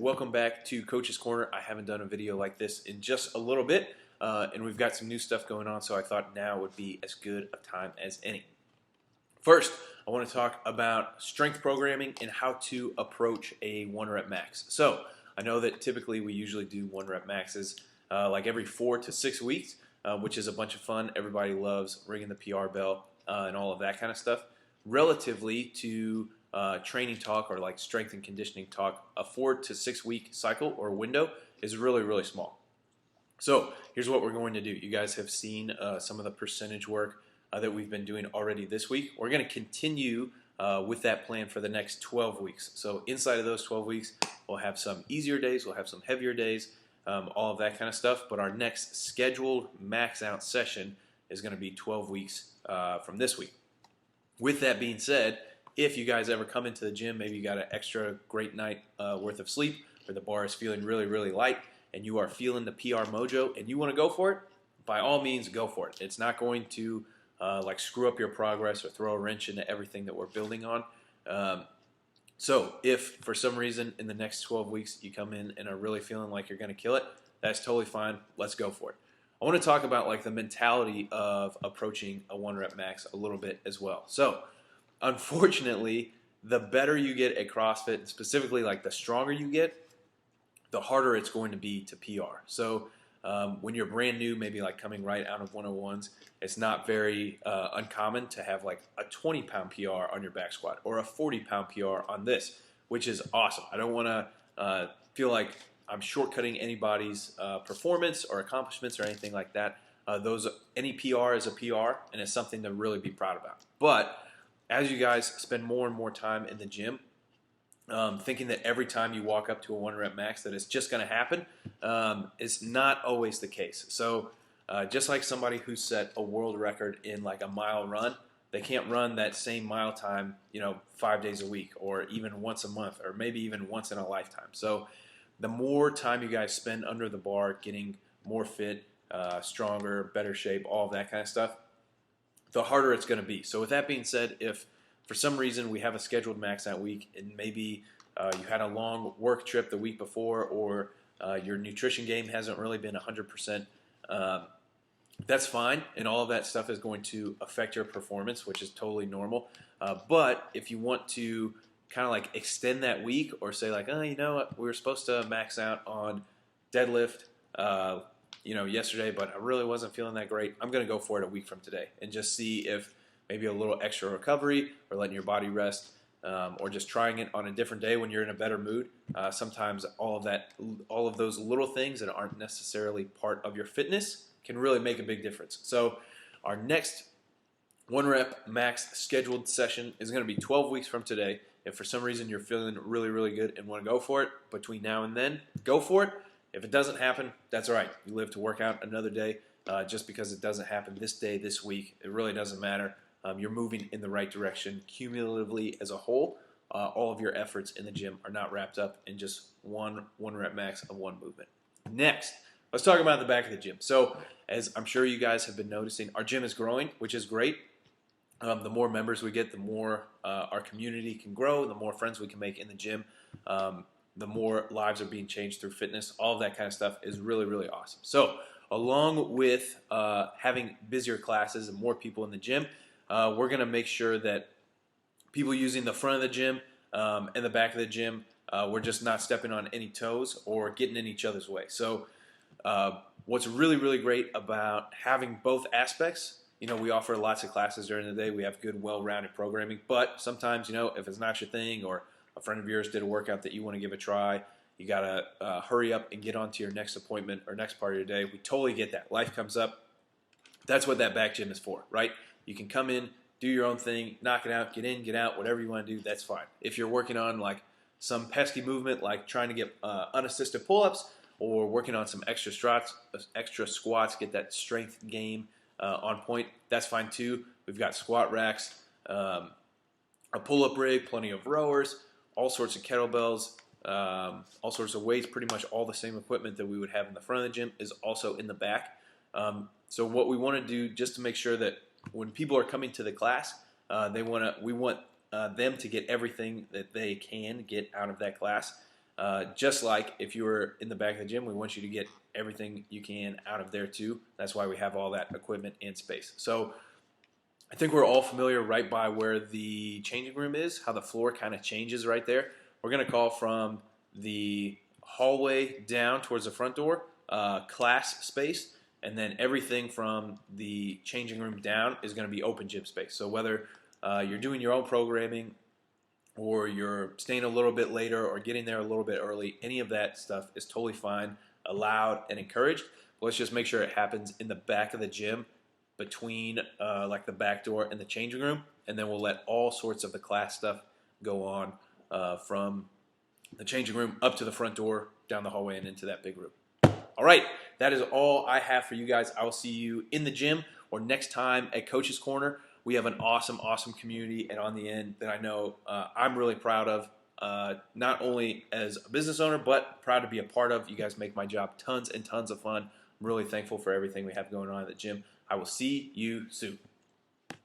Welcome back to Coach's Corner. I haven't done a video like this in just a little bit, and we've got some new stuff going on, so I thought now would be as good a time as any. First, I want to talk about strength programming and how to approach a 1 rep max. So, I know that typically we usually do 1 rep maxes like every 4 to 6 weeks, which is a bunch of fun. Everybody loves ringing the PR bell and all of that kind of stuff. Relatively to training talk or like strength and conditioning talk, a 4 to 6 week cycle or window is really, really small. So here's what we're going to do. You guys have seen some of the percentage work that we've been doing already this week. We're going to continue with that plan for the next 12 weeks. So inside of those 12 weeks, we'll have some easier days, we'll have some heavier days, all of that kind of stuff. But our next scheduled max out session is going to be 12 weeks from this week. With that being said, if you guys ever come into the gym, maybe you got an extra great night worth of sleep, or the bar is feeling really, really light, and you are feeling the PR mojo, and you want to go for it, by all means, go for it. It's not going to like screw up your progress or throw a wrench into everything that we're building on. So if for some reason in the next 12 weeks you come in and are really feeling like you're going to kill it, that's totally fine. Let's go for it. I want to talk about like the mentality of approaching a 1 rep max a little bit as well. So unfortunately, the better you get at CrossFit, specifically like the stronger you get, the harder it's going to be to PR. So when you're brand new, maybe like coming right out of 101s, it's not very uncommon to have like a 20-pound PR on your back squat or a 40-pound PR on this, which is awesome. I don't want to feel like I'm shortcutting anybody's performance or accomplishments or anything like that. Any PR is a PR, and it's something to really be proud about. But as you guys spend more and more time in the gym, thinking that every time you walk up to a 1 rep max that it's just going to happen is not always the case. So just like somebody who set a world record in like a mile run, they can't run that same mile time, 5 days a week or even once a month or maybe even once in a lifetime. So the more time you guys spend under the bar getting more fit, stronger, better shape, all of that kind of stuff, the harder it's going to be. So with that being said, if for some reason we have a scheduled max out week and maybe you had a long work trip the week before or your nutrition game hasn't really been 100%, that's fine, and all of that stuff is going to affect your performance, which is totally normal. But if you want to kind of like extend that week or say like, you know what, we were supposed to max out on deadlift yesterday, but I really wasn't feeling that great. I'm going to go for it a week from today and just see if maybe a little extra recovery or letting your body rest or just trying it on a different day when you're in a better mood. Sometimes all of those little things that aren't necessarily part of your fitness can really make a big difference. So our next 1 rep max scheduled session is going to be 12 weeks from today. If for some reason you're feeling really, really good and want to go for it between now and then, go for it. If it doesn't happen, that's all right. You live to work out another day. Just because it doesn't happen this day, this week, it really doesn't matter. You're moving in the right direction cumulatively as a whole. All of your efforts in the gym are not wrapped up in just one 1 rep max of one movement. Next, let's talk about the back of the gym. So as I'm sure you guys have been noticing, our gym is growing, which is great. The more members we get, the more our community can grow, the more friends we can make in the gym, the more lives are being changed through fitness. All of that kind of stuff is really, really awesome. So along with having busier classes and more people in the gym, we're going to make sure that people using the front of the gym and the back of the gym, we're just not stepping on any toes or getting in each other's way. So what's really, really great about having both aspects, we offer lots of classes during the day. We have good, well-rounded programming. But sometimes, if it's not your thing or a friend of yours did a workout that you want to give a try, you got to hurry up and get on to your next appointment or next part of your day. We totally get that. Life comes up. That's what that back gym is for, right? You can come in, do your own thing, knock it out, get in, get out, whatever you want to do, that's fine. If you're working on like some pesky movement like trying to get unassisted pull-ups or working on some extra squats, get that strength game on point, that's fine too. We've got squat racks, a pull-up rig, plenty of rowers, all sorts of kettlebells, all sorts of weights. Pretty much all the same equipment that we would have in the front of the gym is also in the back. So what we want to do just to make sure that when people are coming to the class, we want them to get everything that they can get out of that class. Just like if you were in the back of the gym, we want you to get everything you can out of there too. That's why we have all that equipment and space. So I think we're all familiar right by where the changing room is, how the floor kind of changes right there. We're going to call from the hallway down towards the front door, class space, and then everything from the changing room down is going to be open gym space. So whether you're doing your own programming or you're staying a little bit later or getting there a little bit early, any of that stuff is totally fine, allowed, and encouraged. But let's just make sure it happens in the back of the gym between like the back door and the changing room, and then we'll let all sorts of the class stuff go on from the changing room up to the front door, down the hallway, and into that big room. All right, that is all I have for you guys. I will see you in the gym or next time at Coach's Corner. We have an awesome, awesome community, and on the end that I know I'm really proud of, not only as a business owner, but proud to be a part of. You guys make my job tons and tons of fun. I'm really thankful for everything we have going on at the gym. I will see you soon.